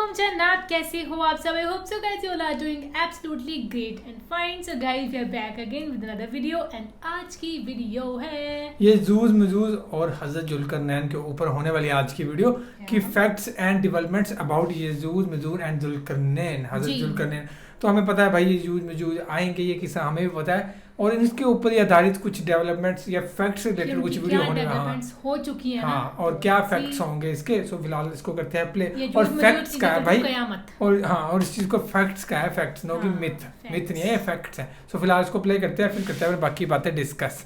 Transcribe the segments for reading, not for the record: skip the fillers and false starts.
अलैकुम जन्नत, कैसे हो आप सब? I hope so guys you all are doing absolutely great and fine. So guys we are back again with another video एंड आज की वीडियो है यजूज मजूज और हजरत जुल्करनैन के ऊपर होने वाली आज की वीडियो की फैक्ट्स एंड डेवलपमेंट्स अबाउट यजूज मजूज एंड जुल्करनैन. हजरत जुल्करनैन तो हमें पता है भाई यजूज मजूज आएंगे, ये किस्सा हमें भी पता है, और इसके ऊपर आधारित कुछ डेवलपमेंट्स या फैक्ट्स से रिलेटेड कुछ वीडियो होने हो चुकी है. हाँ, और क्या फैक्ट्स होंगे इसके. सो फिलहाल इसको करते हैं प्ले. और फैक्ट्स का है भाई, और हाँ, और इस चीज को फैक्ट्स का है, फैक्ट्स नो कि मिथ नहीं है, फैक्ट्स है. सो फिलहाल इसको प्ले करते हैं, फिर करते हैं बाकी बातें डिस्कस.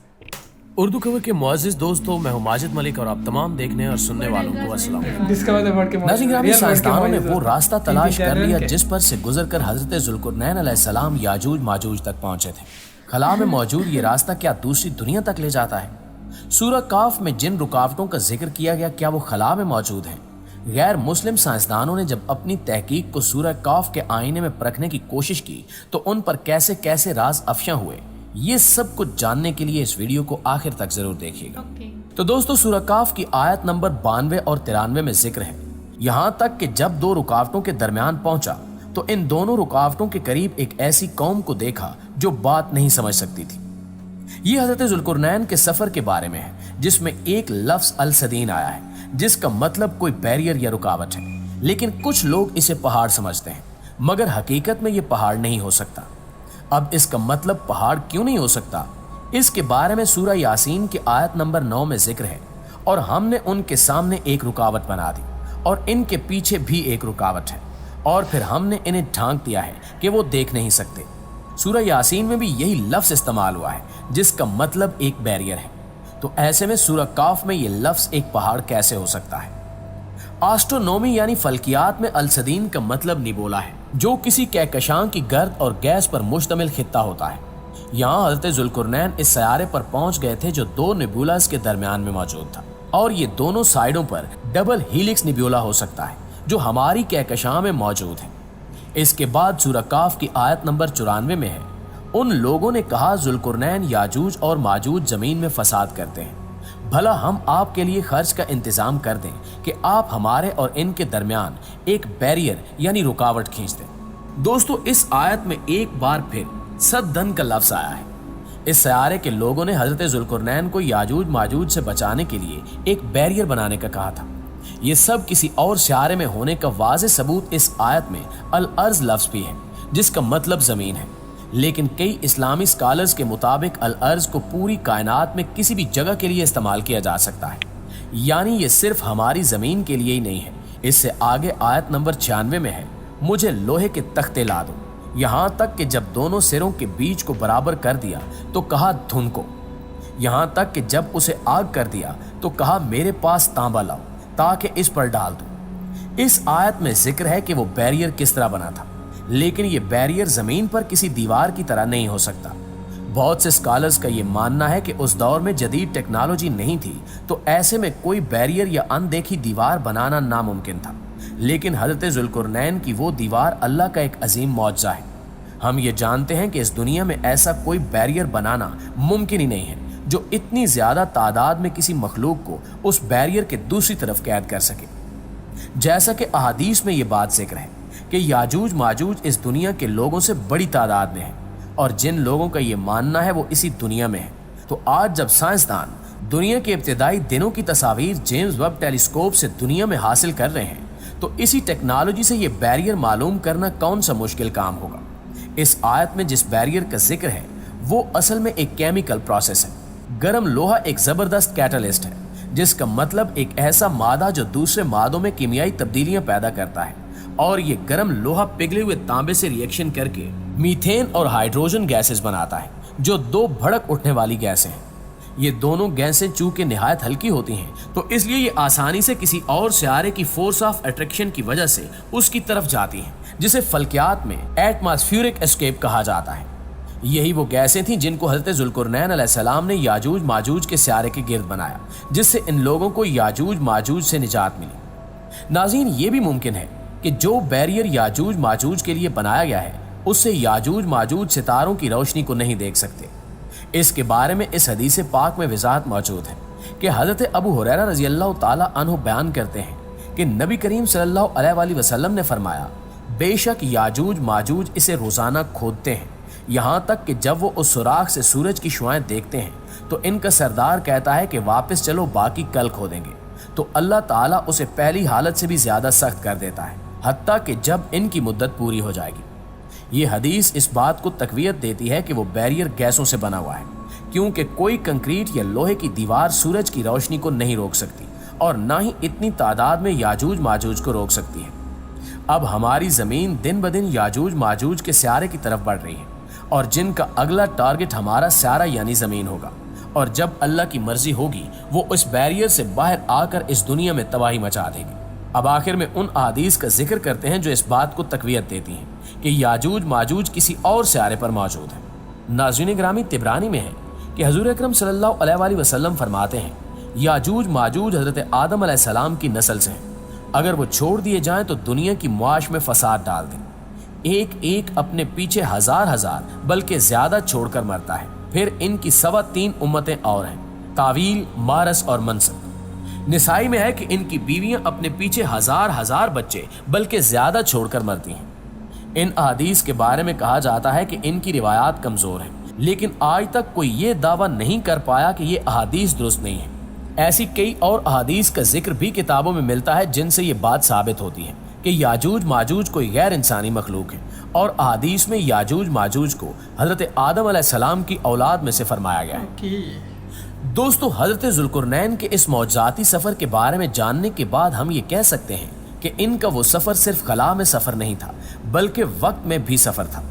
उर्दू खबर के मुअज़्ज़िज़ दोस्तों, मैं हूं माजिद मलिक और आप तमाम देखने और सुनने वालों को अस्सलाम. नाज़रीन, साइंसदानों ने वो रास्ता तलाश कर लिया जिस पर से गुजरकर हजरत जुल्करनैन अलैहिस्सलाम याजूज माजूज तक पहुंचे थे. खला में मौजूद ये रास्ता क्या दूसरी दुनिया तक ले जाता है? सूरह काफ में जिन रुकावटों का जिक्र किया गया, क्या वो खला में मौजूद हैं? गैर मुस्लिम साइंसदानों ने जब अपनी तहकीक को सूरह काफ के आईने में परखने की कोशिश की तो उन पर कैसे कैसे राज अफशा हुए. ये सब कुछ जानने के लिए इस वीडियो को आखिर तक जरूर देखिएगा. तो दोस्तों, सूरह काफ की आयत नंबर 92 और 93 में जिक्र है, यहाँ तक कि जब दो रुकावटों के दरमियान पहुंचा तो इन दोनों रुकावटों के करीब एक ऐसी कौम को देखा जो बात नहीं समझ सकती थी. ये हजरत जुल्करनैन के सफर के बारे में है, जिसमें एक लफ्ज अल-सदीन आया है जिसका मतलब कोई बैरियर या रुकावट है. लेकिन कुछ लोग इसे पहाड़ समझते हैं, मगर हकीकत में ये पहाड़ नहीं हो सकता. अब इसका मतलब पहाड़ क्यों नहीं हो सकता, इसके बारे में सूरह यासीन की आयत नंबर 9 में जिक्र है. और हमने उनके सामने एक रुकावट बना दी और इनके पीछे भी एक रुकावट है, और फिर हमने इन्हें ढांक दिया है कि वो देख नहीं सकते. सूरह यासीन में भी यही लफ्ज इस्तेमाल हुआ है जिसका मतलब एक बैरियर है. तो ऐसे में सूरह काफ में ये लफ्ज एक पहाड़ कैसे हो सकता है? एस्ट्रोनॉमी यानी फल्कियात में अल-सदीन का मतलब निबोला है, जो किसी कहकशां की गर्द और गैस पर मुश्तमिल खित्ता होता है. यहाँ हजरत जुल्करनैन इस सयारे पर पहुंच गए थे जो दो निबुलास के दरमियान में मौजूद था, और ये दोनों साइडों पर डबल हीलिक्स निबुला हो सकता है जो हमारी कहकशां में मौजूद है. इसके बाद सूरह काफ की आयत नंबर 94 में है, उन लोगों ने कहा जुल्करनैन याजूज और माजूज जमीन में फसाद करते हैं, भला हम आपके लिए खर्च का इंतजाम कर दें कि आप हमारे और इनके दरमियान एक बैरियर यानी रुकावट खींच दें. दोस्तों, इस आयत में एक बार फिर सद्दन का लफ्ज आया है. इस सयारे के लोगों ने हजरत जुल्करनैन को याजूज माजूज से बचाने के लिए एक बैरियर बनाने का कहा था. ये सब किसी और सयारे में होने का वाज़े सबूत इस आयत में अल-अर्ज़ लफ्ज भी है जिसका मतलब जमीन है. लेकिन कई इस्लामी स्कॉलर्स के मुताबिक अल-अर्ज़ को पूरी कायनात में किसी भी जगह के लिए इस्तेमाल किया जा सकता है, यानी ये सिर्फ हमारी जमीन के लिए ही नहीं है. इससे आगे आयत नंबर 96 में है, मुझे लोहे के तख्ते ला दो. यहाँ तक कि जब दोनों सिरों के बीच को बराबर कर दिया तो कहा धुन को. यहाँ तक कि जब उसे आग कर दिया तो कहा मेरे पास तांबा लाओ ताकि इस पर डाल दो. इस आयत में जिक्र है कि वो बैरियर किस तरह बना था, लेकिन ये बैरियर जमीन पर किसी दीवार की तरह नहीं हो सकता. बहुत से स्कॉलर्स का ये मानना है कि उस दौर में जदीद टेक्नोलॉजी नहीं थी, तो ऐसे में कोई बैरियर या अनदेखी दीवार बनाना नामुमकिन था. लेकिन हजरत जुल्करनैन की वो दीवार अल्लाह का एक अजीम मौजज़ा है. हम ये जानते हैं कि इस दुनिया में ऐसा कोई बैरियर बनाना मुमकिन ही नहीं है जो इतनी ज्यादा तादाद में किसी मखलूक को उस बैरियर के दूसरी तरफ कैद कर सके. जैसा कि अहादीस में ये बात जिक्र है कि याजूज माजूज इस दुनिया के लोगों से बड़ी तादाद में है, और जिन लोगों का ये मानना है वो इसी दुनिया में है. तो आज जब साइंसदान दुनिया के इब्तिदाई दिनों की तस्वीर जेम्स वेब टेलीस्कोप से दुनिया में हासिल कर रहे हैं, तो इसी टेक्नोलॉजी से ये बैरियर मालूम करना कौन सा मुश्किल काम होगा. इस आयत में जिस बैरियर का जिक्र है वो असल में एक केमिकल प्रोसेस है. गर्म लोहा एक जबरदस्त कैटलिस्ट है, जिसका मतलब एक ऐसा मादा जो दूसरे मादों में कीमियाई तब्दीलियां पैदा करता है, और ये गर्म लोहा पिघले हुए तांबे से रिएक्शन करके मीथेन और हाइड्रोजन गैसेस बनाता है, जो दो भड़क उठने वाली गैसें हैं. ये दोनों गैसें चूंकि निहायत हल्की होती हैं, तो इसलिए ये आसानी से किसी और सयारे की फोर्स ऑफ अट्रैक्शन की वजह से उसकी तरफ जाती हैं, जिसे फल्कियात में एटमॉस्फेरिक एस्केप कहा जाता है. यही वो गैसें थी जिनको हजरत जुल्करनैन अलैहिस्सलाम ने याजूज माजूज के सयारे के गिर्द बनाया, जिससे इन लोगों को याजूज माजूज से निजात मिली. नाज़रीन, ये भी मुमकिन है कि जो बैरियर याजूज माजूज के लिए बनाया गया है उससे याजूज माजूज सितारों की रोशनी को नहीं देख सकते. इसके बारे में इस हदीस पाक में वज़ाहत मौजूद है कि हजरत अबू हुरैरा रज़ी अल्लाह ताला अन्हु बयान करते हैं कि नबी करीम सल्लल्लाहु अलैहि वसल्लम ने फरमाया, बेशक याजूज माजूज इसे रोजाना खोदते हैं, यहाँ तक कि जब वो उस सुराख से सूरज की शुआएं देखते हैं तो इनका सरदार कहता है कि वापस चलो, बाकी कल खोदेंगे। तो अल्लाह ताला उसे पहली हालत से भी ज्यादा सख्त कर देता है, हत्ता कि जब इनकी मुद्दत पूरी हो जाएगी। ये हदीस इस बात को तकवीयत देती है कि वो बैरियर गैसों से बना हुआ है, क्योंकि कोई कंक्रीट या लोहे की दीवार सूरज की रोशनी को नहीं रोक सकती और ना ही इतनी तादाद में याजूज माजूज को रोक सकती है। अब हमारी जमीन दिन ब दिन याजूज माजूज के स्यारे की तरफ बढ़ रही है और जिनका अगला टारगेट हमारा स्यारा यानी जमीन होगा, और जब अल्लाह की मर्जी होगी वो इस बैरियर से बाहर आकर इस दुनिया में तबाही मचा देगी। अब आखिर में उन अहादीस का जिक्र करते हैं जो इस बात को तकवीयत देती हैं कि याजूज माजूज किसी और स्यारे पर मौजूद है। नाज़रीन ग्रामी, तिबरानी में है कि हुज़ूर अकरम सल्लल्लाहु अलैहि वसल्लम फरमाते हैं, याजूज माजूज हजरत आदम अलैहिस्सलाम की नस्ल से हैं। अगर वो छोड़ दिए जाएं तो दुनिया की मुआश में फसाद डाल दें। एक एक अपने पीछे हजार हजार बल्कि ज्यादा छोड़कर मरता है। फिर इनकी 3.25 उम्मतें और हैं, तावील, मारस और मनसब। निसाई में है कि इनकी बीवियां अपने पीछे हजार हजार बच्चे बल्कि ज्यादा छोड़कर मरती हैं। इन अहादीस के बारे में कहा जाता है कि इनकी रिवायात कमजोर हैं, लेकिन आज तक कोई ये दावा नहीं कर पाया कि ये अहादीस दुरुस्त नहीं है। ऐसी कई और अहादीस का जिक्र भी किताबों में मिलता है जिनसे ये बात साबित होती है कि याजूज माजूज कोई गैर इंसानी मखलूक है, और अहादीस में याजूज माजूज को हजरत आदम अलैहिस्सलाम की औलाद में से फरमाया गया है। दोस्तों, हजरत जुल्कुरनैन के इस मौजज़ाती सफर के बारे में जानने के बाद हम ये कह सकते हैं कि इनका वो सफर सिर्फ खला में सफर नहीं था बल्कि वक्त में भी सफर था।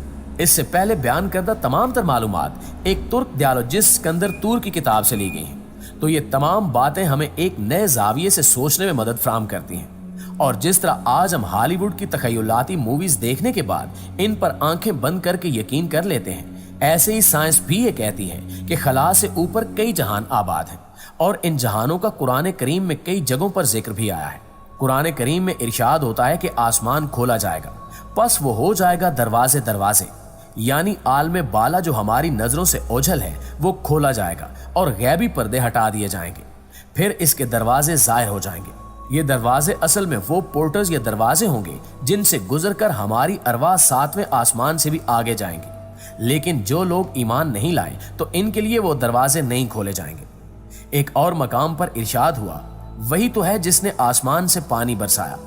इससे पहले बयान करदा तमाम तर मालूमात एक तुर्क दियालोजिस्ट सिकंदर तूर की किताब से ली गई हैं, तो ये तमाम बातें हमें एक नए जाविये से सोचने में मदद फराहम करती हैं। और जिस तरह आज हम हॉलीवुड की तखय्युलाती मूवीज देखने के बाद इन पर आंखें बंद करके यकीन कर लेते हैं, ऐसे ही साइंस भी ये कहती है कि खला से ऊपर कई जहान आबाद हैं, और इन जहानों का कुरान करीम में कई जगहों पर जिक्र भी आया है। कुरान करीम में इरशाद होता है कि आसमान खोला जाएगा, बस वो हो जाएगा दरवाजे दरवाजे, यानी आलम बाला जो हमारी नजरों से ओझल है वो खोला जाएगा और गैबी पर्दे हटा दिए जाएंगे। फिर इसके दरवाजे जाहिर हो जाएंगे। ये दरवाजे असल में वो पोर्टर्स या दरवाजे होंगे जिनसे गुजरकर हमारी अरवाह 7वें आसमान से भी आगे जाएंगे। लेकिन जो लोग ईमान नहीं लाए तो इनके लिए वो दरवाजे नहीं खोले जाएंगे। एक और मकाम पर इरशाद हुआ, वही तो है जिसने आसमान से पानी बरसाया,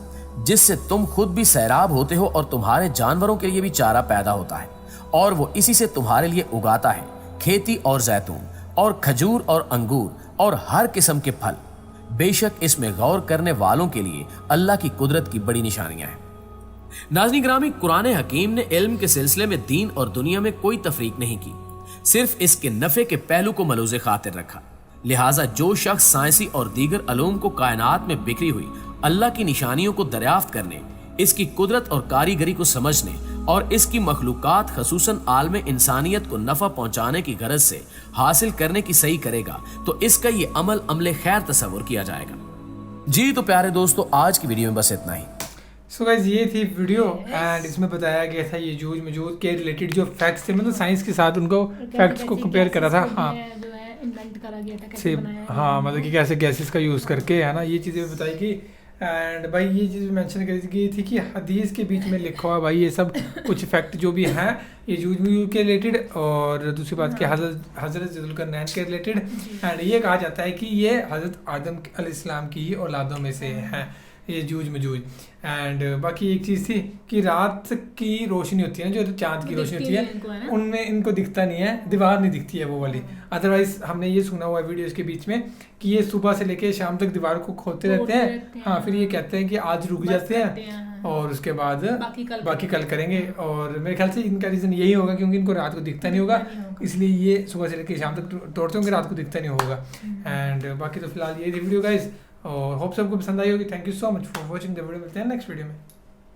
जिससे तुम खुद भी सैराब होते हो और तुम्हारे जानवरों के लिए भी चारा पैदा होता है, और वो इसी से तुम्हारे लिए उगाता है खेती और जैतून और खजूर और अंगूर और हर किस्म के फल। बेशक इसमें गौर करने वालों के लिए अल्लाह की कुदरत की बड़ी निशानियां हैं। नाज़रीन ग्रामी, कुरान हकीम ने इल्म के सिलसिले में दीन और दुनिया में कोई तफरीक नहीं की, सिर्फ इसके नफे के पहलू को मलूज़े खातिर रखा। लिहाजा जो शख्स साइंसी और दीगर अलूम को कायनात में बिखरी हुई अल्लाह की निशानियों को दरियाफ्त करने, इसकी कुदरत और कारीगरी को समझने और इसकी मखलूकात खसूसन आलम इंसानियत को नफा पहुंचाने की गरज से हासिल करने की सही करेगा तो इसका ये अमल अमले खैर तस्वुर किया जाएगा। जी तो प्यारे दोस्तों, आज की वीडियो में बस इतना ही। सो गाइस, ये थी वीडियो एंड इसमें बताया गया था यजूज मजूज के रिलेटेड जो फैक्ट्स थे, मतलब साइंस के साथ उनको फैक्ट्स को कंपेयर करा था। हाँ, करा गया था, कैसे हाँ, मतलब कि कैसे गैसेस का यूज़ करके, है ना, ये चीज़ें बताई गई। एंड भाई ये चीज़ मेंशन करी गई थी कि हदीस के बीच में लिखा हुआ भाई ये सब कुछ फैक्ट जो भी हैं यजूज मजूज के रिलेटेड, और दूसरी बात कि हज़रत जुल्करनैन के रिलेटेड। एंड ये कहा जाता है कि ये हज़रत आदम अलैहिस्सलाम की ही औलादों में से हैं यजूज मजूज। एंड बाकी एक चीज़ थी कि रात की रोशनी होती है, जो चाँद की रोशनी होती है, उनमें इनको दिखता नहीं है, दीवार नहीं दिखती है वो वाली। अदरवाइज हमने ये सुना हुआ वीडियोस के बीच में कि ये सुबह से लेके शाम तक दीवार को खोदते रहते हैं। हाँ, फिर ये कहते हैं कि आज रुक जाते हैं और उसके बाद बाकी कल करेंगे। और मेरे ख्याल से इनका रीज़न यही होगा क्योंकि इनको रात को दिखता नहीं होगा, इसलिए ये सुबह से लेके शाम तक तोड़ते होंगे, रात को दिखता नहीं होगा। एंड बाकी तो फिलहाल ये थी वीडियो गाइज, और होप सबको पसंद आई होगी। Thank you so much for watching the video. मिलते हैं नेक्स्ट वीडियो में।